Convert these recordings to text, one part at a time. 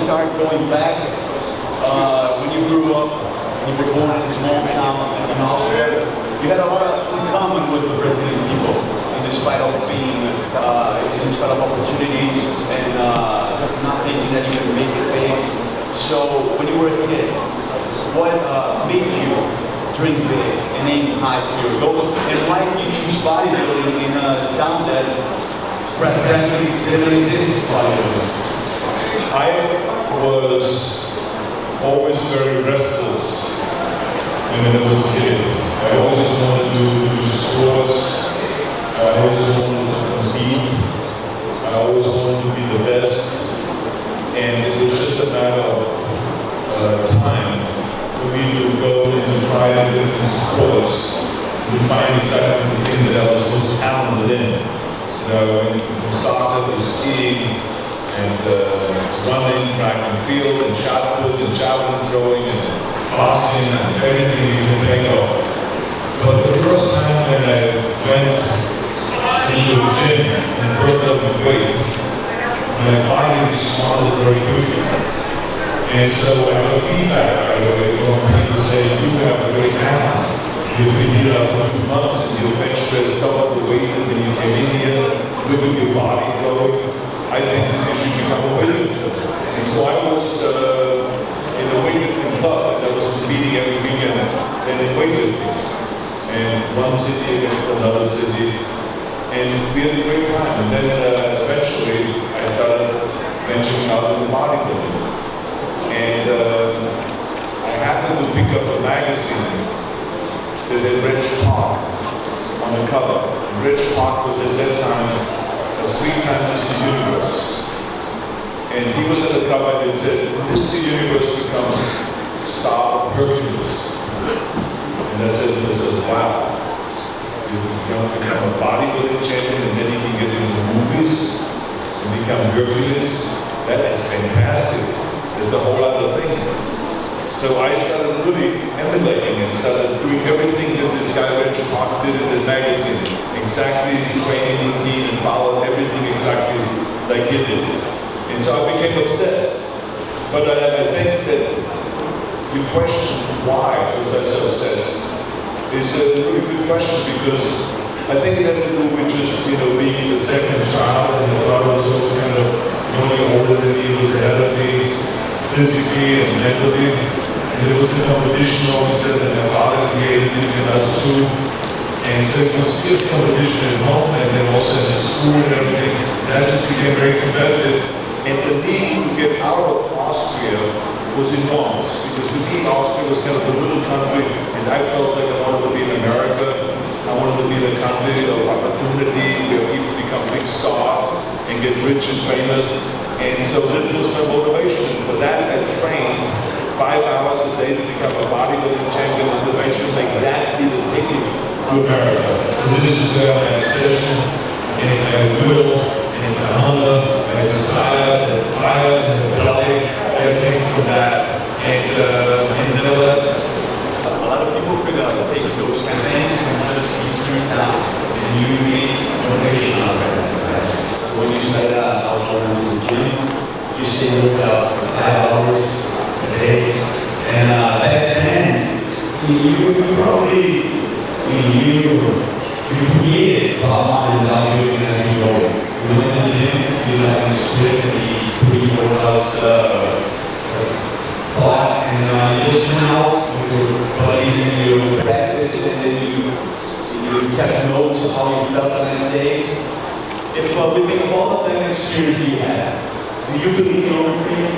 start going back, when you grew up, you were born in a small town in Austria, you had a lot in common with the Brazilian people, in spite of opportunities and not thinking that you could make it big. So when you were a kid, what made you dream big and aim high for your goals? And why did you choose bodybuilding in a town that practically didn't exist bodybuilding? I was always very restless when I was a kid. I always wanted to do sports. I always wanted to compete. I always wanted to be the best. And it was just a matter of time for me to go and try different sports to find exactly the thing that I was so talented in. You know, I went from soccer to skiing and running, track and field, and shot put, and javelin throwing, and boxing, and everything you can think of. But the first time when I went into a gym and worked up a weight, my body responded very quickly. And so I got feedback right away from people saying, you have a great talent. You've been here for 2 months and your bench press covered the weight, and then you came in here with your body going. I think you should become a weightlifter. And so I was in a weightlifting club, and I was competing every weekend and in weightlifting. And one city against another city. And we had a great time. And then eventually I started venturing out into bodybuilding. And I happened to pick up a magazine that had Rich Park on the cover. Rich Park was at that time a 3-time Mr. Universe. And he was at the cover and it said, Mr. Universe becomes star of Hercules. And I said, wow, you become a bodybuilding champion and then you can get into the movies and become Hercules. That is fantastic. It's a whole other thing. So I started really emulating and started doing everything that this guy Richard Park did in the magazine. Exactly his training routine and followed everything exactly like he did. And so I became obsessed. But I think that the question why was I so obsessed is a really good question, because I think it had to do with just, being the second child, and I thought it was always kind of going older than me, was ahead of me, physically and mentally. And there was the competition also that my father created in us too. And so it was this competition at home and then also in the school and everything. That just became very competitive. And the need to get out of Austria was enormous, because to me Austria was kind of a little country, and I felt like I wanted to be in America. I wanted to be in a country of opportunity where people become big stars and get rich and famous. And so that was my motivation. For that I trained 5 hours a day to become a bodybuilding champion, and eventually make that be the ticket to America. So this is where my obsession and my will and my hunger and my desire and fire and ability, everything from that. And a lot of people could take those kind of things and just be turned down, and you need motivation out of it. So when you said I was going to the gym, you say work out 5 hours a day, and back then you probably you created a lot of value as you go. You went to the gym, you like to split the pre-workout thought, and you just went out with your buddies and you practice, and then you kept notes of how you felt the next day. If we think of all the experience you had, do you believe in overtraining?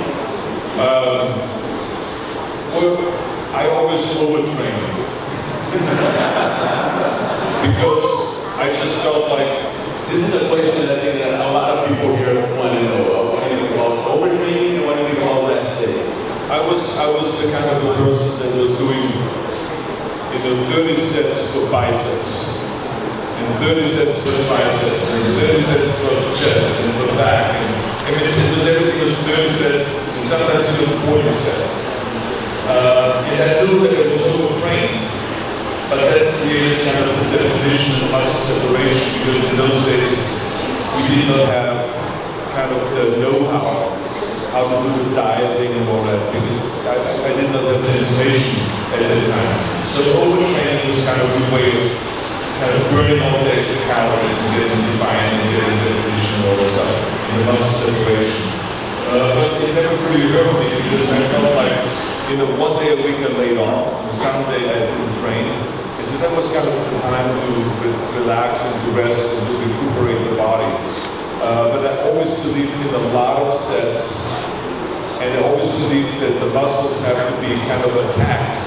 Well, I always overtrain. Because I just felt like, this is a question that I think that a lot of people here want to know. What do you think about overtraining and what do you think about rest day? I was the kind of a person that was doing 30 sets for biceps, and 30 sets for triceps, and 30 sets for chest and for back. And it was everything was 30 sets, and sometimes it was 40 sets. And I knew that it was overtrained. But that created kind of a definition of muscle separation, because in those days we did not have kind of the know-how how to do the dieting and all that, because I did not have the information at that time. So overtraining was kind of a way of kind of burning all the extra calories and getting defined and getting the definition and all that stuff, and the muscle separation. But it never really hurt me because I felt like, one day a week I laid off, and Sunday I didn't train. And so that was kind of the time to relax and to rest and to recuperate the body. But I always believed in a lot of sets, and I always believed that the muscles have to be kind of attacked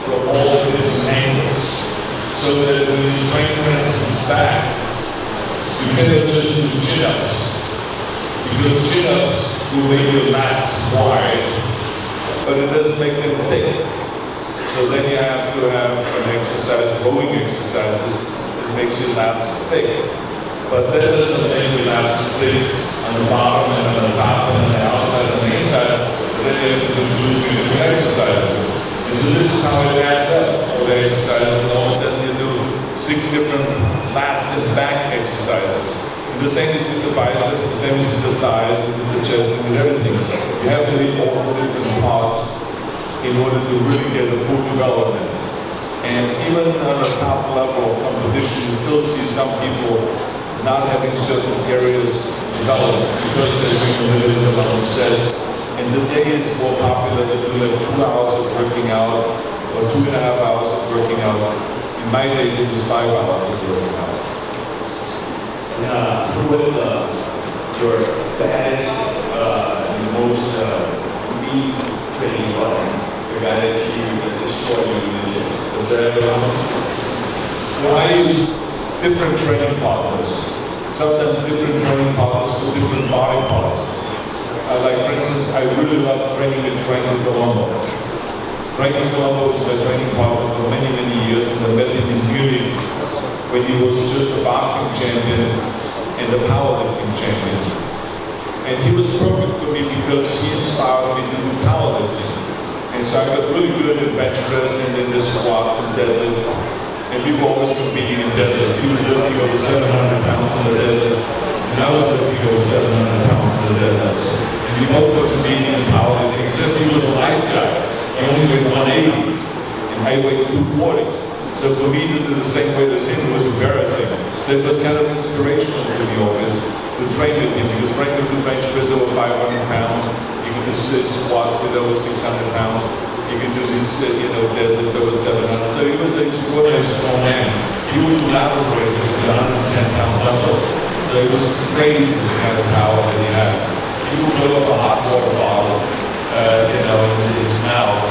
from all the different angles. So that when you train, for instance, back, you cannot just do chin-ups. Because chin-ups will make your lats wide, but it doesn't make them thick. So then you have to have an exercise, rowing exercises, that makes your lats thick. But that doesn't make your lats thick on the bottom and on the top and on the outside and the inside. Then you have to do two different exercises. And so this is how it adds up. All the exercises, and all of a sudden you do 6 different lats and back exercises. And the same is with the biceps, the same is with the thighs, and with the chest, and with everything. You have to hit all the different parts in order to really get a full development. And even on the top level of competition, you still see some people not having certain areas developed because they're doing limited amount of sets. And today it's more popular to do like 2 hours of working out or 2.5 hours of working out. In my days it was 5 hours of working out. Who was your baddest and most mean training partner? The guy that you destroyed you in the gym? Was there anyone? Well, I use different training partners. Sometimes different training partners for different body parts. Like for instance, I really love training with Frankie Colombo. Frankie Colombo was my training partner for many, many years, and I met him in Munich when he was just a boxing champion and a powerlifting champion. And he was perfect for me because he inspired me to do powerlifting. And so I got really good at bench press and then the squats and deadlift. And we were always competing in deadlift. He was lifting over 700 pounds on the deadlift, and I was lifting over 700 pounds on the deadlift. And we both were competing in powerlifting, except he was a light guy. He only weighed 180, and I weighed 240. So for me to do the same weight as him was embarrassing. So it was kind of inspirational to me always to train with him, because Frank could do bench press over 500 pounds. He could do squats with over 600 pounds. He could do these, deadlift over 700. So he was an extraordinary strong man. He would do lateral raises with 110-pound dumbbells. So it was crazy the kind of power that he had. He would blow up a hot water bottle, in his mouth,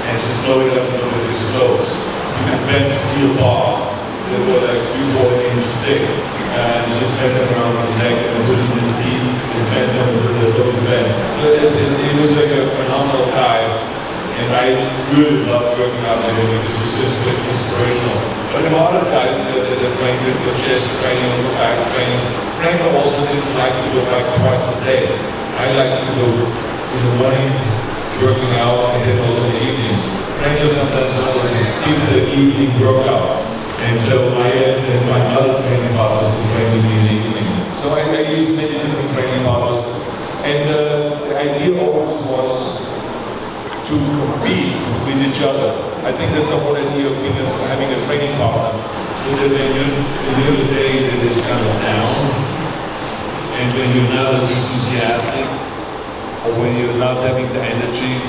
and just blow it up with his clothes. He could bend steel bars that were like 3-4 inches thick, and just bend them around his neck and put it in his feet and bend them with a little bend. So it was like a phenomenal guy, and I really loved working out with him. It was just really inspirational. But there were other guys that Frank did for chest training, for back training. Frank also didn't like to go like twice a day. I like to go in the morning, working out, and then also in the evening. Frank sometimes also skip the evening workout. And so I and my other training partners to train with me in the evening. So I used many different training partners. And the idea always was to compete with each other. I think that's the whole idea of having a training partner. So that when at the end of the day that is kind of down, and when you're not as enthusiastic, or when you're not having the energy,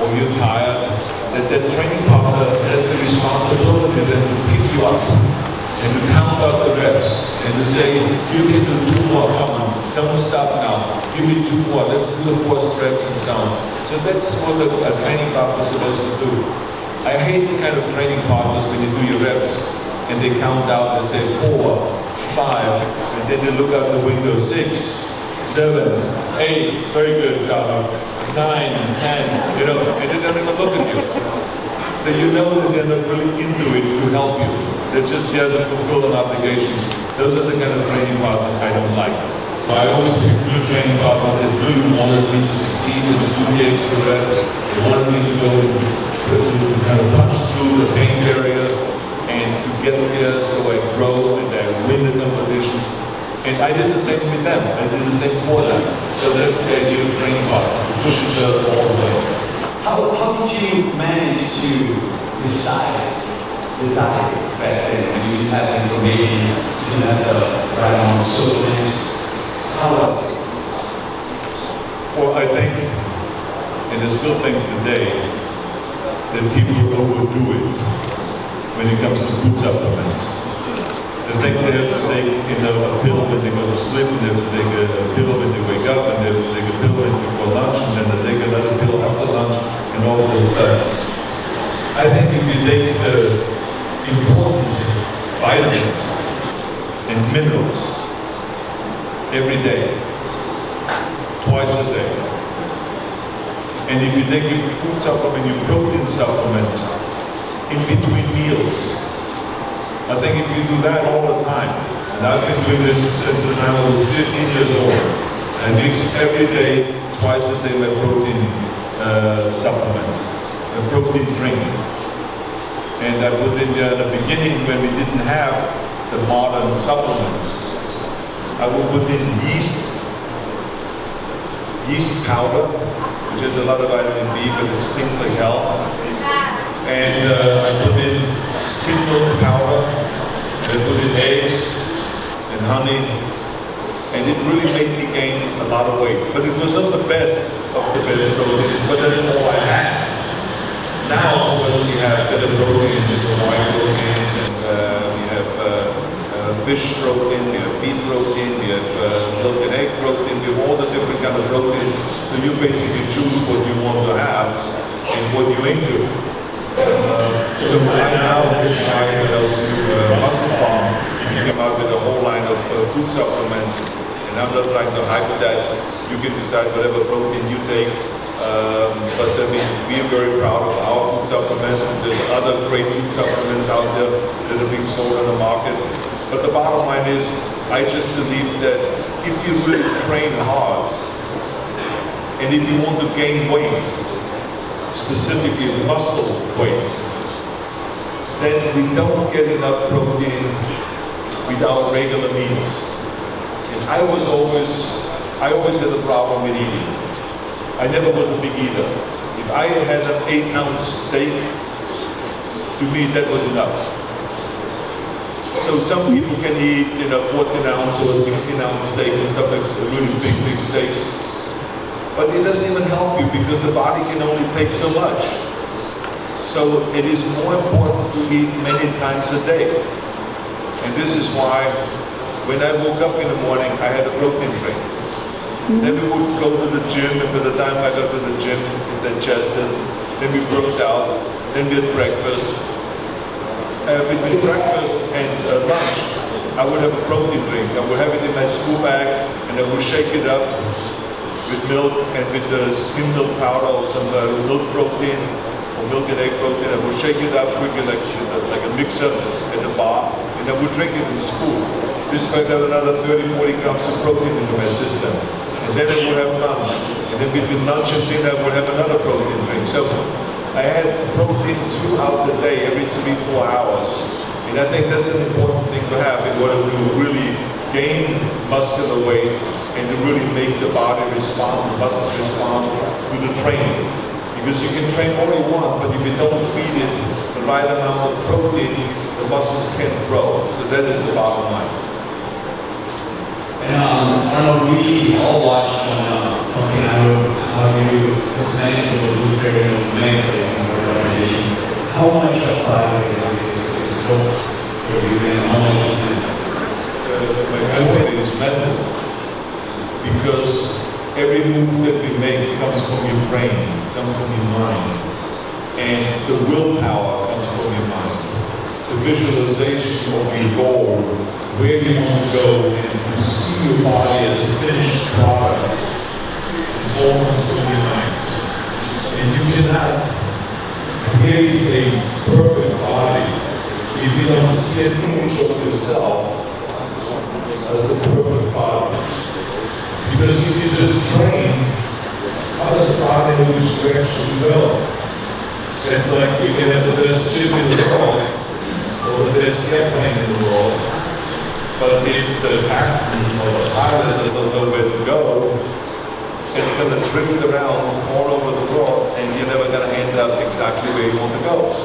or you're tired, that training partner has the responsibility then to pick you up and to count out the reps and to say, you can do 2 more, come on, don't stop now, give me 2 more, let's do the 4th reps and so on. So that's what a training partner is supposed to do. I hate the kind of training partners when you do your reps and they count out and say 4, 5, and then they look out the window, 6, 7, 8, very good, 9, 10, and they don't even look at you. So you know that they're not really into it to help you. They're just there to fulfill an obligation. Those are the kind of training partners I don't like. So I always pick good training partners that really wanted me to succeed and to do the extra rep. They wanted me to go and kind of punch through the pain barrier and to get there so I grow and I win the competitions. And I did the same with them. I did the same for them. So that's the idea of training partners, to push each other all the way. How did you manage to decide the diet back then? And you didn't have the information, you didn't have the right amount of supplements. How was it? Well, I think, and I still think today, that people overdo it when it comes to food supplements. They think they have to take a pill when they go to sleep, and they have to take a pill when they wake up, and they have to take a pill before lunch, and then they take another pill after lunch, and all of this stuff. I think if you take the important vitamins and minerals every day, twice a day, and if you take your food supplement, your protein supplements in between meals, I think if you do that all the time, and I've been doing this since the time I was 15 years old, I mix every day, twice a day, my protein supplements, a protein drink. And I put in there at the beginning when we didn't have the modern supplements, I would put in yeast powder, which has a lot of vitamin B, but it stinks like hell. And I put in skim milk powder, and I put in eggs and honey, and it really made me gain a lot of weight. But it was not the best of the best proteins, but that's all I had. Now, of course, we have better protein, just wine proteins, and we have fish protein, we have beef protein, we have milk and egg protein, we have all the different kind of proteins. So you basically choose what you want to have and what you're into. So right now, this guy goes to Muscle Farm, he came out with a whole line of food supplements, and I'm not trying to hype that. You can decide whatever protein you take, but I mean, we are very proud of our food supplements, and there's other great food supplements out there that are being sold on the market. But the bottom line is, I just believe that if you really train hard, and if you want to gain weight, specifically muscle weight, then we don't get enough protein with our regular meals. And I always had a problem with eating. I never was a big eater. If I had an 8-ounce steak, to me that was enough. So some people can eat, 14-ounce or 16-ounce steak and stuff like really big steaks. But it doesn't even help you because the body can only take so much. So it is more important to eat many times a day. And this is why when I woke up in the morning, I had a protein drink. Then we would go to the gym, and by the time I got to the gym, it digested. Then we worked out. Then we had breakfast. Between breakfast and lunch, I would have a protein drink. I would have it in my school bag, and I would shake it up with milk and with the skim milk powder or some milk protein or milk and egg protein. I would shake it up quickly like a mixer at the bar, and I would drink it in school. This way I got another 30-40 grams of protein into my system. And then I would have lunch. And then between lunch and dinner I would have another protein drink. So I had protein throughout the day, every 3-4 hours. And I think that's an important thing to have in order to really gain muscular weight and to really make the body respond, the muscles respond to the training. Because you can train all you want, but if you don't feed it the right amount of protein, the muscles can't grow. So that is the bottom line. And I don't know, we all watched something out of how you cosmetics or food training or mentally in your organization. How much of that is hope for you and how much is my way is mental, because every move that we make comes from your brain, comes from your mind, and the willpower comes from your mind. The visualization of your goal, where you want to go, and you see your body as a finished product, it's all comes from your mind. And you cannot create a perfect body if you don't see an image of yourself as the perfect body. Because if you just train, how does the body know which direction to go? It's like you can have the best gym in the world, or the best airplane in the world, But if the captain or the pilot doesn't know where to go, it's going to drift around all over the world, and you're never going to end up exactly where you want to go.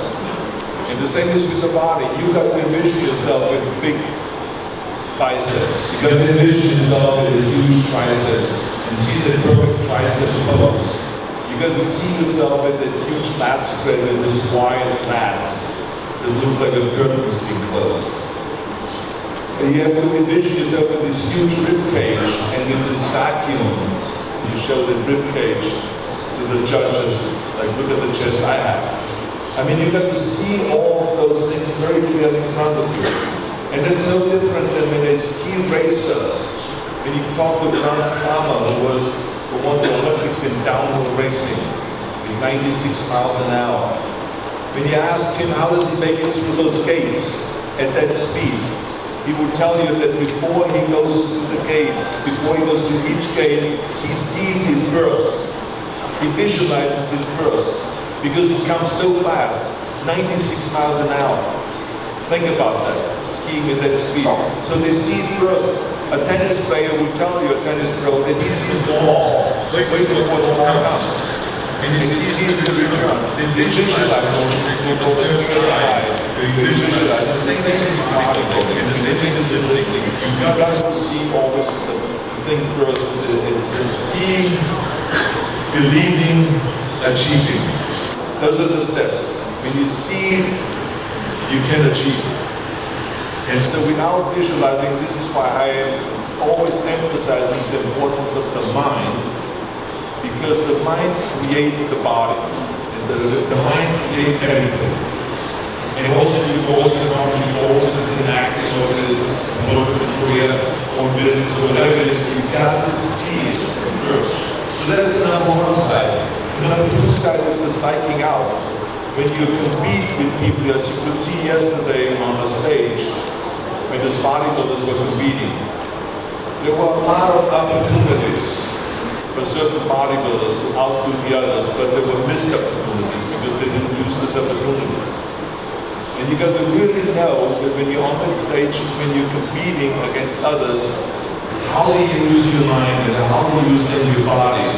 And the same is with the body. You've got to envision yourself with big biceps. You've got to envision yourself with a huge triceps and see the perfect tricep pose. You've got to see yourself with a huge lat spread with this wide lats that looks like a curtain is being closed. And you have to envision yourself with this huge rib cage and in this vacuum. You show the rib cage to the judges, like look at the chest I have. I mean, you got to see all of those things very clearly in front of you. And it's no different than when a ski racer, when you talk to Franz Kramer, who won the Olympics in downhill racing, in 96 miles an hour. When you ask him how does he make it through those gates at that speed, he will tell you that before he goes through the gate, before he goes through each gate, he sees it first. He visualizes it first. Because it comes so fast, 96 miles an hour. Think about that, skiing at that speed. So they see it first. A tennis player will tell you, a tennis pro, that he sees the ball, wait before the ball comes. And he sees the return. They visualize it. They visualize the same thing as bodybuilding, and the same thing as lifting. You've got to see always the thing first. It's the seeing, believing, achieving. Those are the steps. When you see, you can achieve. And so without visualizing, this is why I am always emphasizing the importance of the mind, because the mind creates the body. And the mind creates everything. And also you go to the company, also it's an active organism, a local career or business or whatever it is, you've got to see it first. So that's the number one side. The number two side is the psyching out. When you compete with people, as you could see yesterday on the stage, when the bodybuilders were competing, there were a lot of opportunities for certain bodybuilders to outdo the others, but there were missed opportunities because they didn't use those opportunities. And you got to really know that when you're on that stage, when you're competing against others, how do you use your mind and how do you use your body?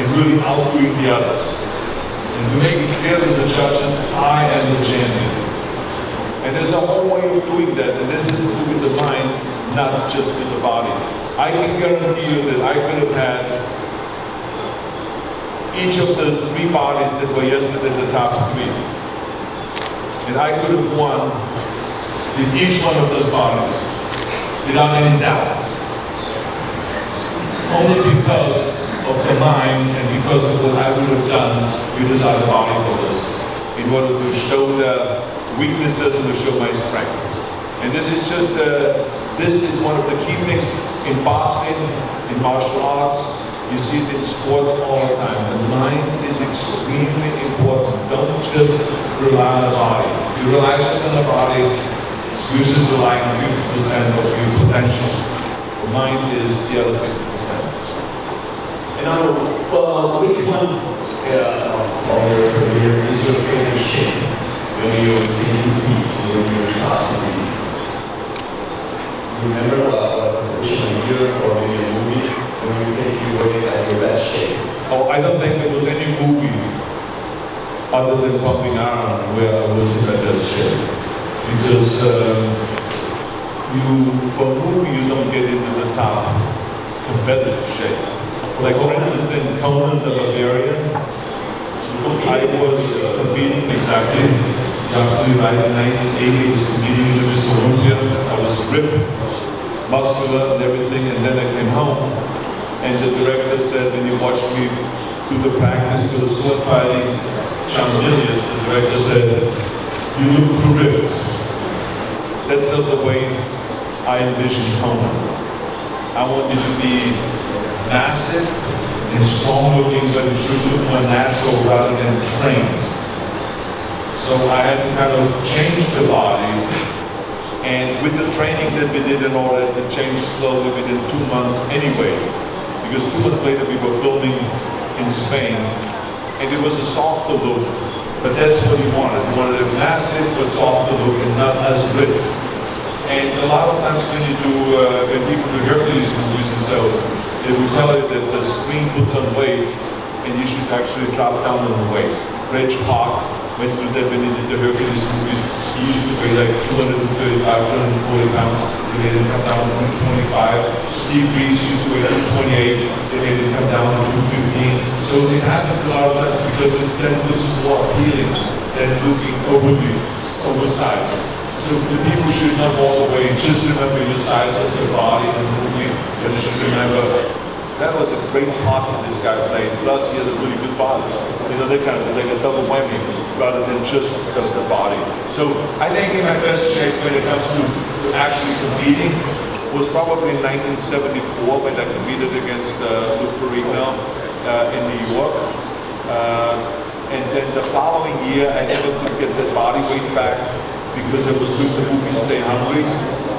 And really outdoing the others. And to make it clear to the judges, I am the champion. And there's a whole way of doing that, and this is to do with the mind, not just with the body. I can guarantee you that I could have had each of the three bodies that were yesterday the top three. And I could have won in each one of those bodies without any doubt. Only because of the mind and because of what I would have done with those other bodybuilders in order to show the weaknesses and to show my strength. And this is just, this is one of the key things in boxing, in martial arts. You see it in sports all the time. The mind is extremely important. Don't just rely on the body. If you rely just on the body, you're just relying on 50% of your potential. The mind is the other 50%. And Arnold, which one from your career is your favorite shape when you're in heat, when you're exhausted? Remember what position here or maybe a movie when you think you were at your best shape? Oh, I don't think there was any movie other than Pumping Iron where I was in my best shape. Because for a movie you don't get into the top competitive shape. Like for instance in Conan the Barbarian, I was competing exactly, absolutely right, in 1980 I was competing with Mr. Olympia. I was ripped, muscular and everything, and then I came home and the director said, when you watched me do the practice for the sword fighting, John Milius, the director said, you look too ripped. That's not the way I envision Conan. I want you to be massive and strong looking, but it should look more natural rather than trained. So I had to kind of change the body, and with the training that we did in order to change slowly within 2 months anyway, because 2 months later we were filming in Spain, and it was a softer look, but that's what he wanted. He wanted a massive but softer look and not as ripped. And a lot of times when you do, when people do Hercules movies and so, they will tell you that the screen puts on weight and you should actually drop down on the weight. Reg Park went through that when he did the Hercules movies. He used to weigh like 235, 240 pounds. They made it come down to 125. Steve Reeves used to weigh 228. They made it come down to 215. So it happens a lot of times because it then looks more appealing than looking overly oversized. So the people should not walk away. Just remember your size of the body and moving. And you should remember that was a great part that this guy played. Plus, he has a really good body. You know, they kind of like a double whammy rather than just because of the body. So I think in my best shape when it comes to actually competing was probably in 1974 when I competed against Luke Ferrigno in New York. And then the following year, I never could get that body weight back because I was doing the movie Stay Hungry.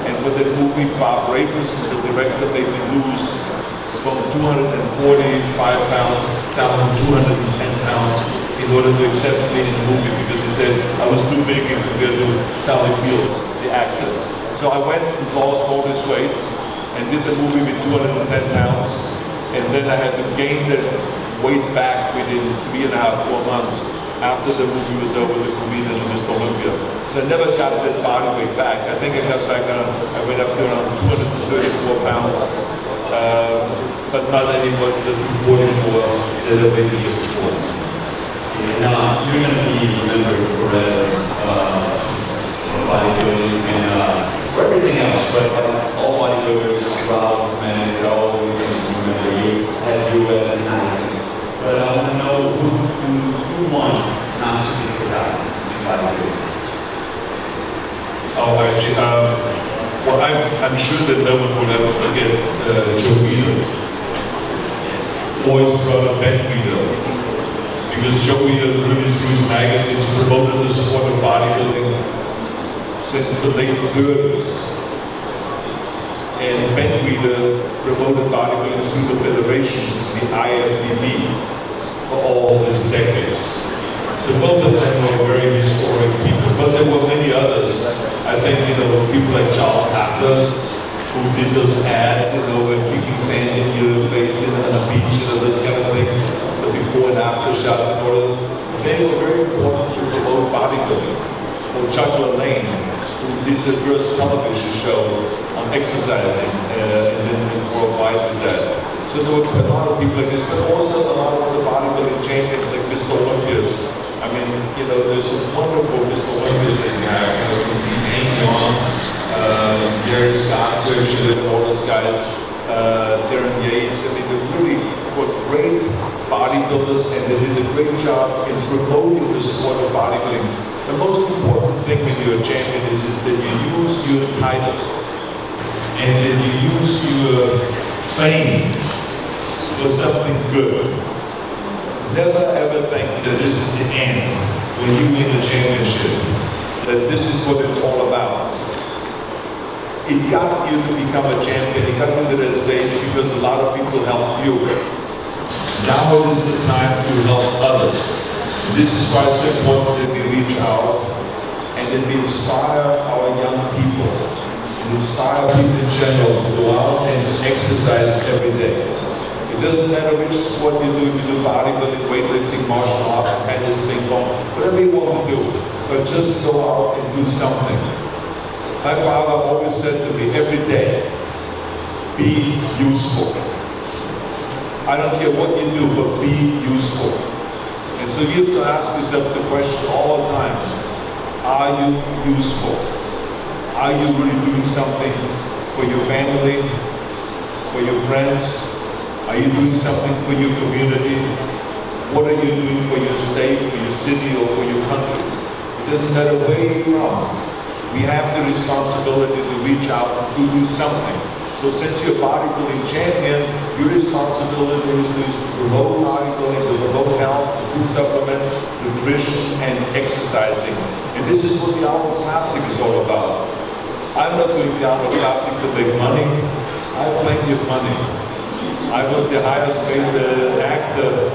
And for that movie, Bob Rafelson, the director, made me lose from 245 pounds down to 210 pounds in order to accept me in the movie because he said I was too big compared to Sally Fields, the actors. So I went and lost all this weight and did the movie with 210 pounds, and then I had to gain the weight back within 3.5, 4 months after the movie was over, the comedian of Mr. Olympia. So I never got that body weight back. I think I got back on, I went up to around 234 pounds. But not anymore than 244 that I've been here before. Now, you're going to be remembered forever for bodybuilding and for everything else, but all bodybuilders throughout humanity are always going to remember you, have you as an icon. But I want to know who won not to be forgotten in bodybuilding. Oh, I see. Well, I'm sure that no one would ever forget Joe Weider. Always brought up Ben Weider. Because Joe Weider, through his magazines, promoted the sport of bodybuilding since the late 30s. And Ben Weider promoted bodybuilding through the federations, the IFBB, for all these decades. So both of them were very historic people, but there were many others. I think, people like Charles Atlas, who did those ads, and keeping sand in your face, on a beach, those kind of things, the before and after shots and all that. They were very important to promote bodybuilding. Or Chuck LaLanne, who did the first television show on exercising, and then worldwide with that. So there were a lot of people like this, but also a lot of the bodybuilding champions like Mr. Olympias. I mean, there's some wonderful Mr. Olympias that you have, from Mion, Gary Scott, and all those guys, Darren Yates. I mean, they really were great bodybuilders, and they did a great job in promoting the sport of bodybuilding. The most important thing when you're a champion is that you use your title, and that you use your fame for something good. Never ever think that this is the end when you win the championship, that this is what it's all about. It got you to become a champion, it got you to that stage because a lot of people helped you. Now is the time to help others. This is why it's important that we reach out and that we inspire our young people, and inspire people in general to go out and exercise every day. It doesn't matter which sport you do, if you do bodybuilding, weightlifting, martial arts, tennis, ping pong, whatever you want to do, but just go out and do something. My father always said to me every day, be useful. I don't care what you do, but be useful. And so you have to ask yourself the question all the time, are you useful? Are you really doing something for your family, for your friends? Are you doing something for your community? What are you doing for your state, for your city, or for your country? It doesn't matter where you're from. We have the responsibility to reach out and to do something. So since you're a bodybuilding champion, your responsibility is to promote bodybuilding, to promote health, food supplements, nutrition, and exercising. And this is what the Arnold Classic is all about. I'm not doing the Arnold Classic to make money. I have plenty of money. I was the highest paid actor.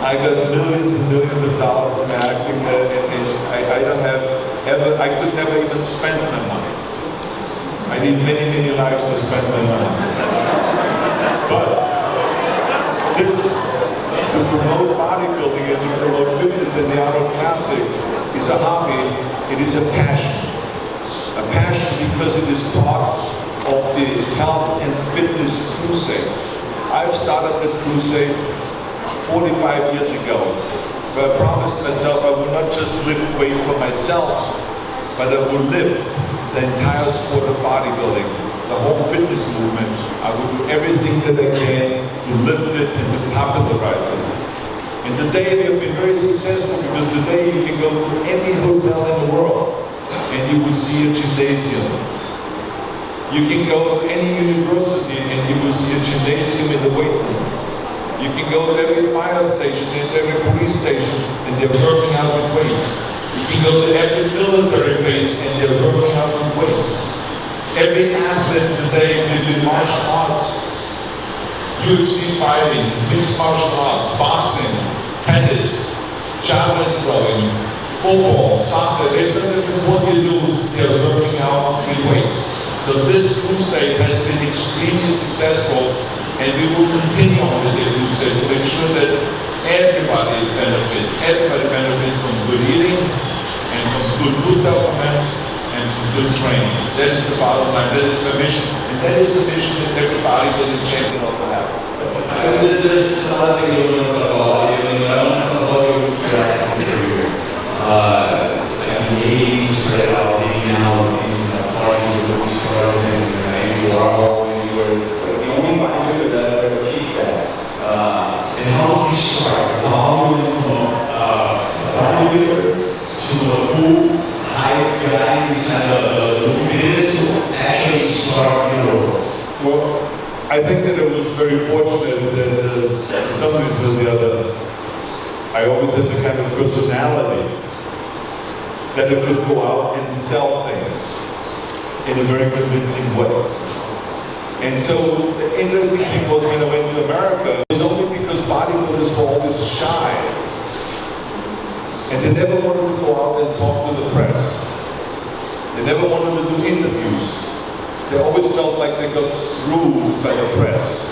I got millions and millions of dollars from acting, and I don't have ever, I could never even spend my money. I need many, many lives to spend my money. But this, to promote bodybuilding and to promote fitness in the Arnold Classic is a hobby, it is a passion. A passion because it is part of the health and fitness crusade. I've started the crusade 45 years ago, where I promised myself I would not just lift weights for myself, but I would lift the entire sport of bodybuilding, the whole fitness movement. I would do everything that I can to lift it and to popularize it. And today we have been very successful because today you can go to any hotel in the world and you will see a gymnasium. You can go to any university and you will see a gymnasium in the weight room. You can go to every fire station and every police station and they're working out with weights. You can go to every military base and they're working out with weights. Every athlete today will do martial arts, UFC fighting, mixed martial arts, boxing, tennis, javelin throwing, football, soccer. There's no difference what you do, they're working out with weights. So this crusade has been extremely successful and we will continue on with the crusade to make sure that everybody benefits. Everybody benefits from good eating and from good food supplements and from good training. That is the bottom line, that is the mission. And that is the mission that everybody is champion of to have. This is another thing you want to talk about. I want to talk about your career. In the 80s, you started out being out in parties with movie stars and you are all when you were the only bodybuilder that ever achieved that. And how did you start? How did you become a bodybuilder to a cool, high guy inside the business to actually start your Well, I think that it was very fortunate that some reason or the other, I always had the kind of personality that I could go out and sell things in a very convincing way. And so the interesting thing was when I went to America, it was only because bodybuilders were always shy. And they never wanted to go out and talk to the press. They never wanted to do interviews. They always felt like they got screwed by the press.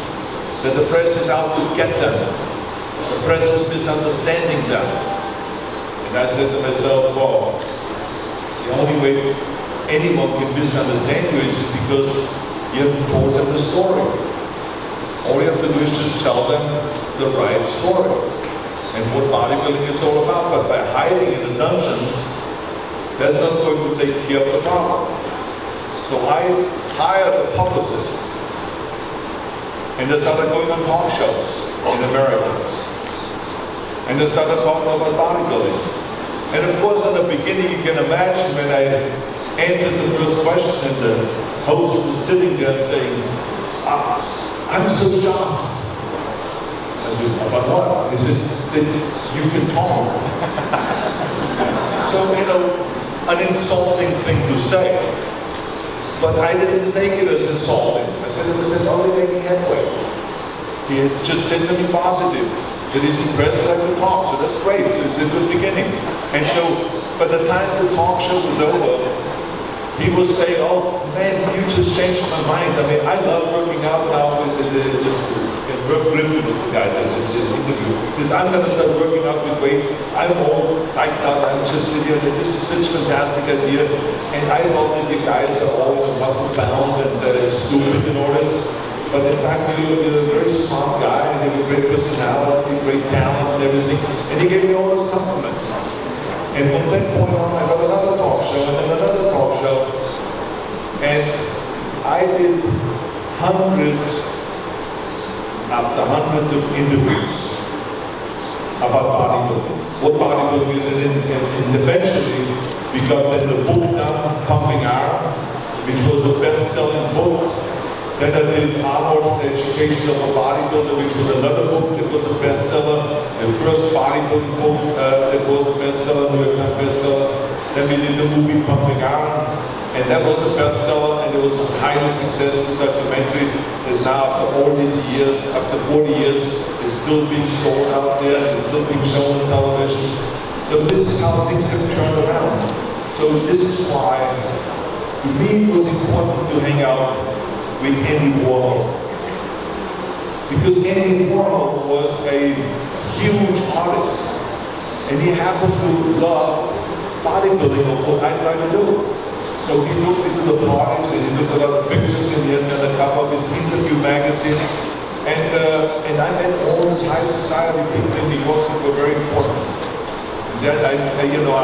That the press is out to get them. The press is misunderstanding them. And I said to myself, well, the only way anyone can misunderstand you is just because you haven't told them the story. All you have to do is just tell them the right story and what bodybuilding is all about. But by hiding in the dungeons, that's not going to take care of the problem. So I hired a publicist and I started going on talk shows in America. And I started talking about bodybuilding. And of course, in the beginning, you can imagine when I answered the first question and the host was sitting there saying, I'm so shocked. I said, about what? He says, that you can talk. So, an insulting thing to say. But I didn't take it as insulting. I said it was only making headway. He had just said something positive. That he's impressed that I could talk, so that's great. So it's a good beginning. And so, by the time the talk show was over, he was saying, oh man, you just changed my mind. I mean, I love working out now. Ruff Griffin was the guy that was in the interview. He says, I'm going to start working out with weights. I'm all psyched out. I'm just, this is such a fantastic idea. And I thought that you guys are all muscle bound and stupid and all this. But in fact, you're a very smart guy, and you have a great personality, great talent, and everything. And he gave me all those compliments. And from that point on, I got another talk show, and then another talk show. And I did hundreds after hundreds of interviews about bodybuilding. What bodybuilding is, and eventually we got then the book done, Pumping Iron, which was a best-selling book. Then I did Arnold, the Education of a Bodybuilder, which was another book that was a bestseller. The first bodybuilding book that was a bestseller, New York Times bestseller. Then we did the movie Pumping Iron, and that was a bestseller, and it was a highly successful documentary that now after all these years, after 40 years, it's still being sold out there, and it's still being shown on television. So this is how things have turned around. So this is why To me, it was important to hang out with Andy Warhol. Because Andy Warhol was a huge artist. And he happened to love bodybuilding of what I try to do. So he took me to the parties and he looked at other pictures and he had on the cover of his interview magazine. And I met all these high society people in New York that were very important. And then I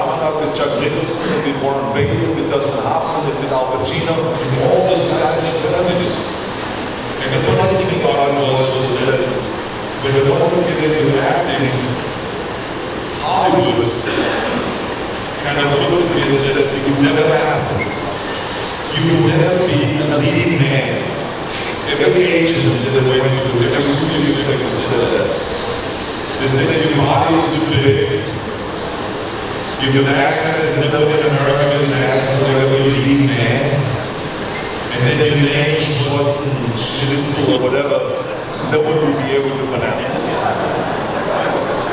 hung out with Chuck Nicholson and with Warren Beatty and with Dustin Hoffman and with Al Pacino and all those guys in the 70s. And the funny thing about it was that when they wanted to get into acting, Hollywood kind of looked at me and said, it would never happen. You would never be a leading man. Every agent that they went to, every studio executive said that. They said your body is too big. You have an accent that never been American, an accent that never been a leading man. And then your name was Schnitzel or whatever, no one would be able to pronounce.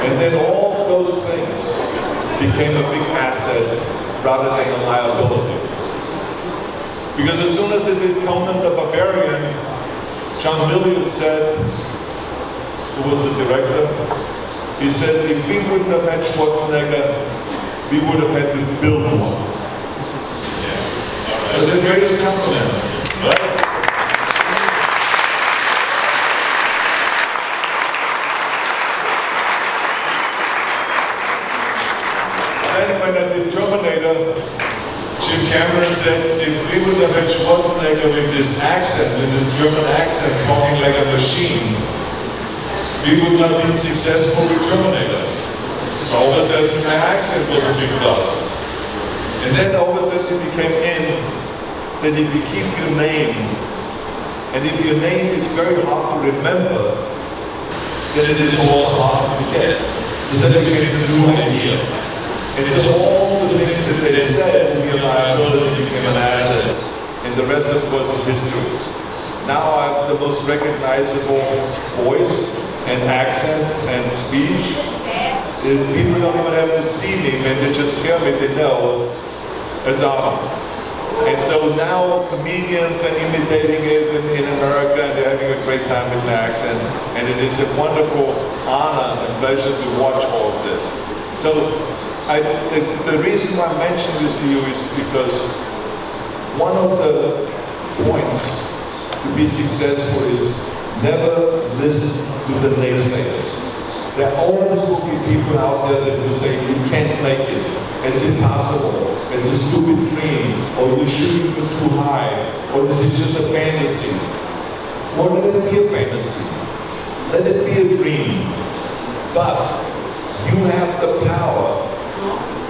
And then all of those things became a big asset rather than a liability. Because as soon as it did Conan the Barbarian, John Milius said, who was the director, he said, if we wouldn't have had Schwarzenegger, we would have had to build one. Yeah. That's the greatest compliment, right? When I did Terminator, Jim Cameron said, if we would have had Schwarzenegger with this accent, with this German accent, talking like a machine, we would not have been successful with Terminator. So all of a sudden, my accent was a big plus. And then all of a sudden it became in that if you keep your name, and if your name is very hard to remember, then it is also hard to forget. So then it became a new idea. And it's all the things that they said will be a liability became an asset. And the rest, of course, is history. Now I have the most recognizable voice and accent and speech. People don't even have to see me, when they just hear me, they know it's Arnold. And so now comedians are imitating it in America, and they're having a great time with my accent. And it is a wonderful honor and pleasure to watch all of this. So the reason why I mention this to you is because one of the points to be successful is never listen to the naysayers. There always will be people out there that will say, you can't make it, it's impossible, it's a stupid dream, or you're shooting for too high, or this is just a fantasy. Well, let it be a fantasy. Let it be a dream. But you have the power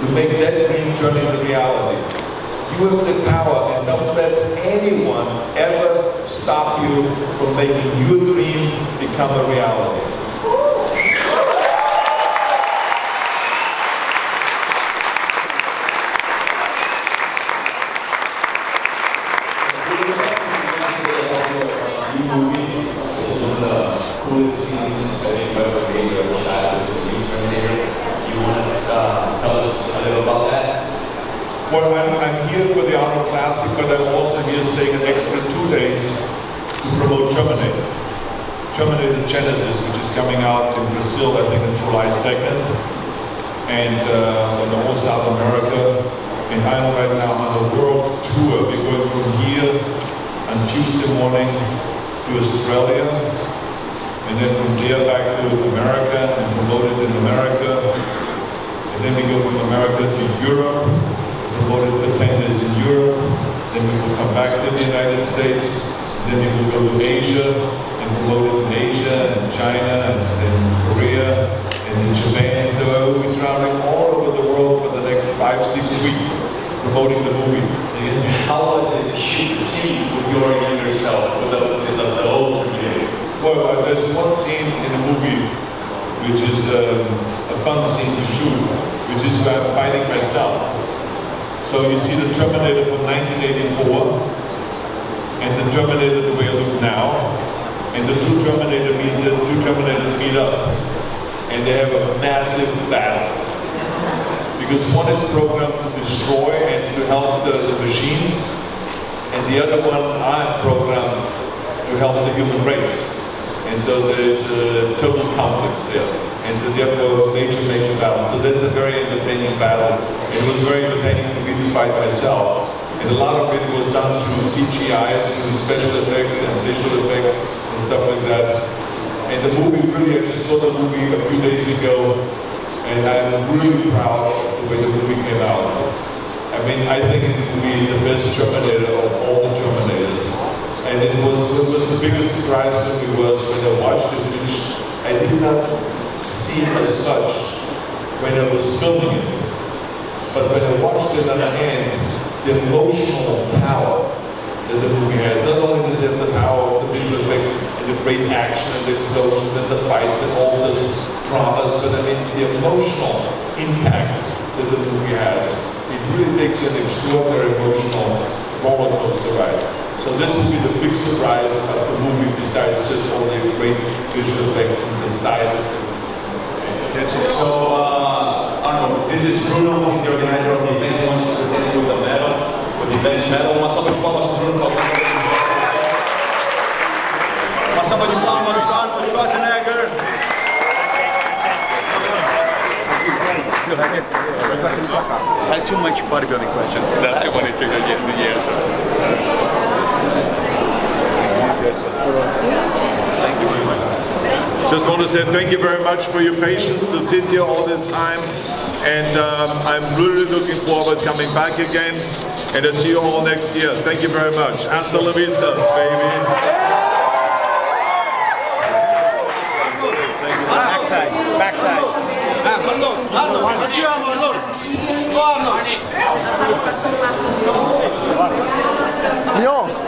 to make that dream turn into reality. You have the power, and don't let anyone ever stop you from making your dream become a reality. Coolest scenes that you've ever made or shot was the Terminator. You want to tell us a little about that? Well, I'm here for the Arnold Classic, but I'm also here staying an extra 2 days to promote Terminator. Terminator Genesis, which is coming out in Brazil, I think on July 2nd, and in the whole South America. And I'm right now on a world tour. We're going from here on Tuesday morning to Australia, and then from there back to America and promote it in America. And then we go from America to Europe, promote it for 10 days in Europe. Then we will come back to the United States. And then we will go to Asia and promote it in Asia and China and then Korea and in Japan. So I will be traveling all over the world for the next 5-6 weeks promoting the movie. How was it to shoot the scene with your younger self, with the old Terminator? Well, there's one scene in the movie which is a fun scene to shoot, which is where I'm fighting myself. So you see the Terminator from 1984 and the Terminator the way I look now, and the two Terminators meet up, and they have a massive battle. Because one is programmed to destroy and to help the machines, and the other one I'm programmed to help the human race. And so there's a total conflict there. And so therefore, major balance. So that's a very entertaining battle. It was very entertaining for me to fight myself. And a lot of it was done through CGI, through special effects and visual effects and stuff like that. And the movie, really, I just saw the movie a few days ago, and I'm really proud of the way the movie came out. I mean, I think it will be the best Terminator of all the Terminators. And what was the biggest surprise for me was when I watched it finish, I did not see as much when I was filming it. But when I watched it on the end, the emotional power that the movie has, not only does it have the power of the visual effects and the great action and the explosions and the fights and all those dramas, but I mean the emotional impact that the movie has. It really takes an extraordinary emotional roller coaster ride. So this will be the big surprise of the movie, besides just all the great visual effects and the size of it. So, Arnold, this is Bruno, he's the organizer of the event. He wants to present you with a medal, with the event's medal. Uma salva de palmas para Bruno, por favor. Uma salva de palmas para Arnold Schwarzenegger. I had too much bodybuilding questions that I wanted to get the answer. Thank you very much. Just want to say thank you very much for your patience to sit here all this time. And I'm really looking forward coming back again. And I'll see you all next year. Thank you very much. Hasta la vista, baby. Backside. Arnold, eu te amo, Arnold. Arnold. Mion!